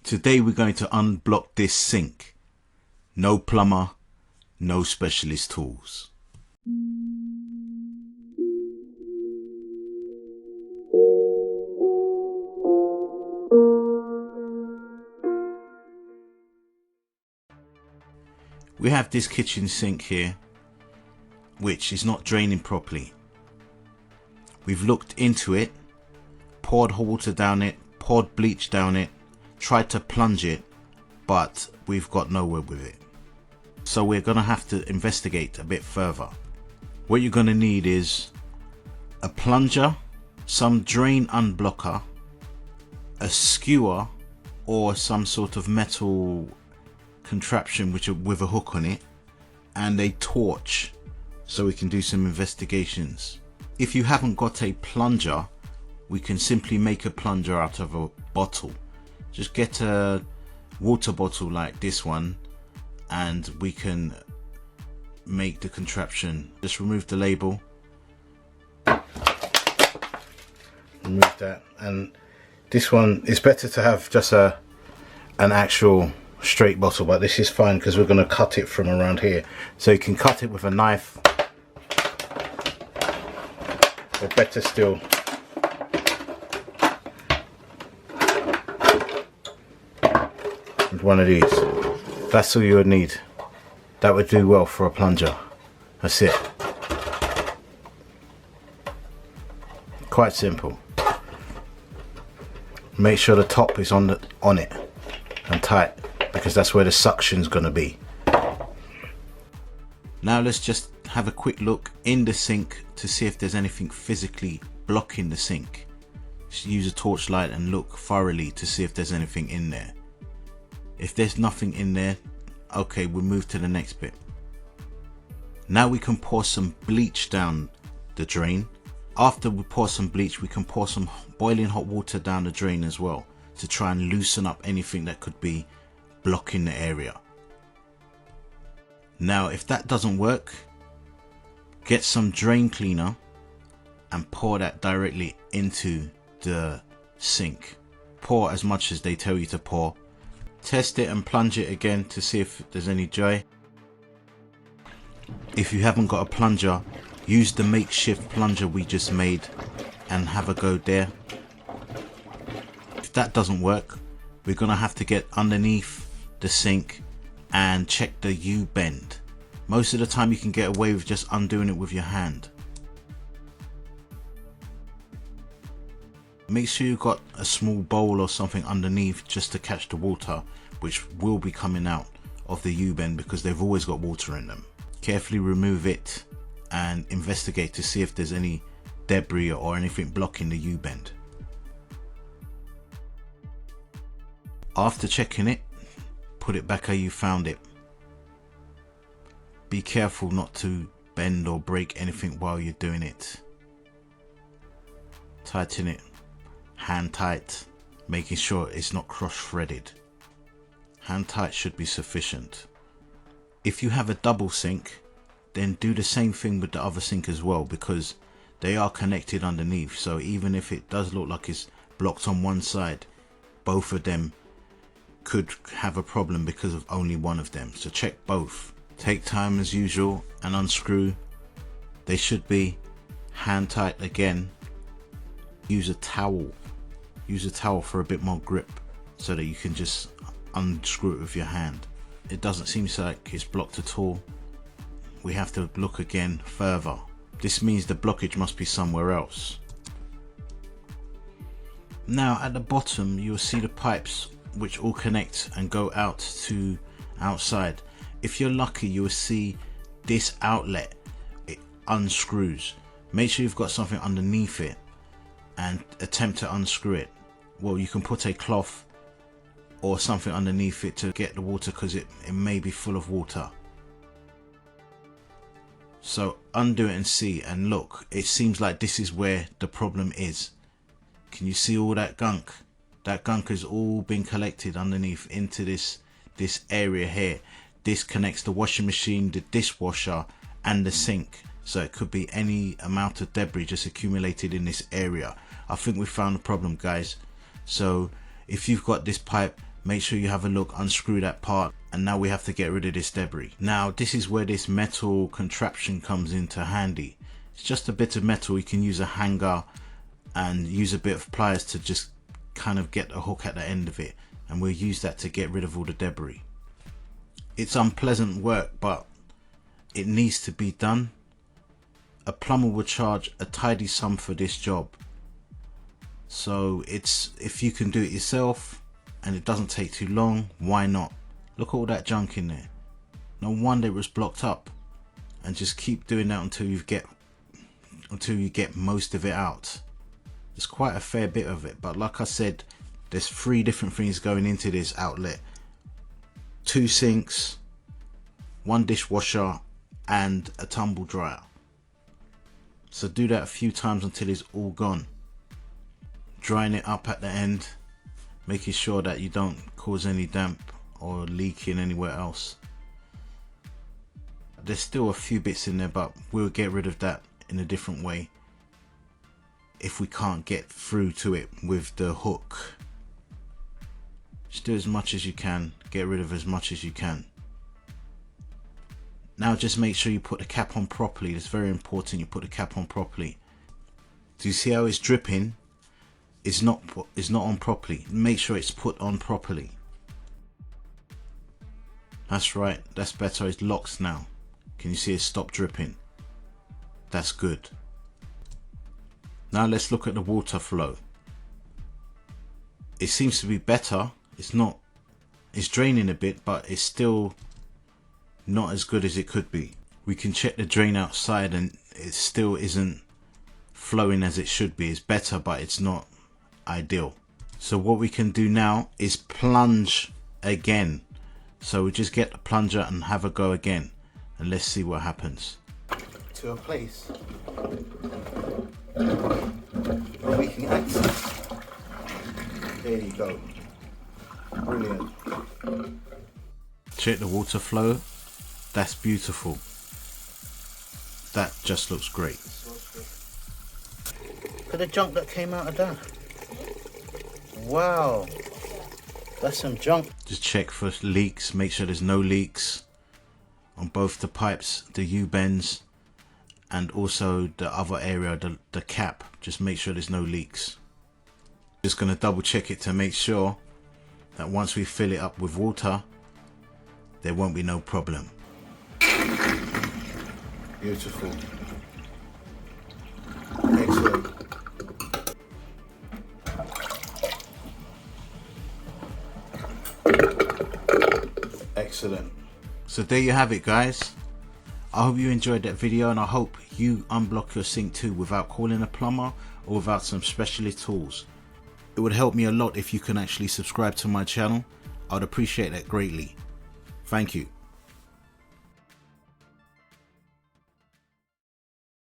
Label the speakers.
Speaker 1: Today we're going to unblock this sink. No plumber, no specialist tools. We have this kitchen sink here, which is not draining properly. We've looked into it, poured hot water down it, poured bleach down it, tried to plunge it, but we've got nowhere with it. So we're gonna have to investigate a bit further. What you're gonna need is a plunger, some drain unblocker, a skewer or some sort of metal contraption with a hook on it, and a torch so we can do some investigations. If you haven't got a plunger, we can simply make a plunger out of a bottle. Just get a water bottle like this one and we can make the contraption. Just remove the label, remove that, and this one is better to have just an actual straight bottle, but this is fine because we're going to cut it from around here. So you can cut it with a knife, or better still, with one of these. That's all you would need. That would do well for a plunger. That's it. Quite simple. Make sure the top is on it and tight, because that's where the suction's gonna be. Now let's just have a quick look in the sink to see if there's anything physically blocking the sink. Just use a torchlight and look thoroughly to see if there's anything in there. If there's nothing in there, okay, we'll move to the next bit. Now we can pour some bleach down the drain. After we pour some bleach, we can pour some boiling hot water down the drain as well to try and loosen up anything that could be blocking the area. Now if that doesn't work, get some drain cleaner and pour that directly into the sink. Pour as much as they tell you to pour. Test it and plunge it again to see if there's any joy. If you haven't got a plunger, use the makeshift plunger we just made and have a go there. If that doesn't work, we're gonna have to get underneath the sink and check the U-bend. Most of the time you can get away with just undoing it with your hand. Make sure you've got a small bowl or something underneath just to catch the water, which will be coming out of the U-bend because they've always got water in them. Carefully remove it and investigate to see if there's any debris or anything blocking the U-bend. After checking it, put it back how you found it. Be careful not to bend or break anything while you're doing it. Tighten it, hand tight, making sure it's not cross-threaded. Hand tight should be sufficient. If you have a double sink, then do the same thing with the other sink as well, because they are connected underneath. So even if it does look like it's blocked on one side, both of them could have a problem because of only one of them. So check both. Take time as usual and unscrew. They should be hand tight again. Use a towel. Use a towel for a bit more grip so that you can just unscrew it with your hand. It doesn't seem like it's blocked at all. We have to look again further. This means the blockage must be somewhere else. Now at the bottom you'll see the pipes which all connect and go out to outside. If you're lucky, you will see this outlet, it unscrews. Make sure you've got something underneath it and attempt to unscrew it. Well, you can put a cloth or something underneath it to get the water, because it may be full of water. So undo it and see, and look, it seems like this is where the problem is. Can you see all that gunk? That gunk has all been collected underneath into this area here. This connects the washing machine, the dishwasher and the sink. So it could be any amount of debris just accumulated in this area. I think we found the problem, guys. So if you've got this pipe, make sure you have a look, unscrew that part, and now we have to get rid of this debris. Now this is where this metal contraption comes into handy. It's just a bit of metal. You can use a hanger and use a bit of pliers to just kind of get a hook at the end of it, and we'll use that to get rid of all the debris. It's unpleasant work, but it needs to be done. A plumber will charge a tidy sum for this job, so it's, if you can do it yourself and it doesn't take too long, why not? Look at all that junk in there. No wonder it was blocked up. And just keep doing that until you get most of it out. There's quite a fair bit of it, but like I said, there's 3 different things going into this outlet: 2 sinks, 1 dishwasher, and a tumble dryer. So do that a few times until it's all gone. Drying it up at the end, making sure that you don't cause any damp or leaking anywhere else. There's still a few bits in there, but we'll get rid of that in a different way if we can't get through to it with the hook. Just do as much as you can, get rid of as much as you can. Now just make sure you put the cap on properly. It's very important you put the cap on properly. Do you see how it's dripping? It's not on properly. Make sure it's put on properly. That's right, that's better. It's locked now. Can you see it stopped dripping? That's good. Now let's look at the water flow. It seems to be better. It's draining a bit, but it's still not as good as it could be. We can check the drain outside and it still isn't flowing as it should be. It's better, but it's not ideal. So what we can do now is plunge again. So we just get the plunger and have a go again, and let's see what happens. To a place where we can access. There you go. Brilliant. Check the water flow. That's beautiful. That just looks great. Look at the junk that came out of that. Wow. That's some junk. Just check for leaks. Make sure there's no leaks on both the pipes, the U-bends, and also the other area, the cap. Just make sure there's no leaks. Just going to double check it to make sure that once we fill it up with water, there won't be no problem. Beautiful. Excellent. Excellent. So there you have it, guys. I hope you enjoyed that video, and I hope you unblock your sink too without calling a plumber or without some specialist tools. It would help me a lot if you can actually subscribe to my channel. I'd appreciate that greatly. Thank you.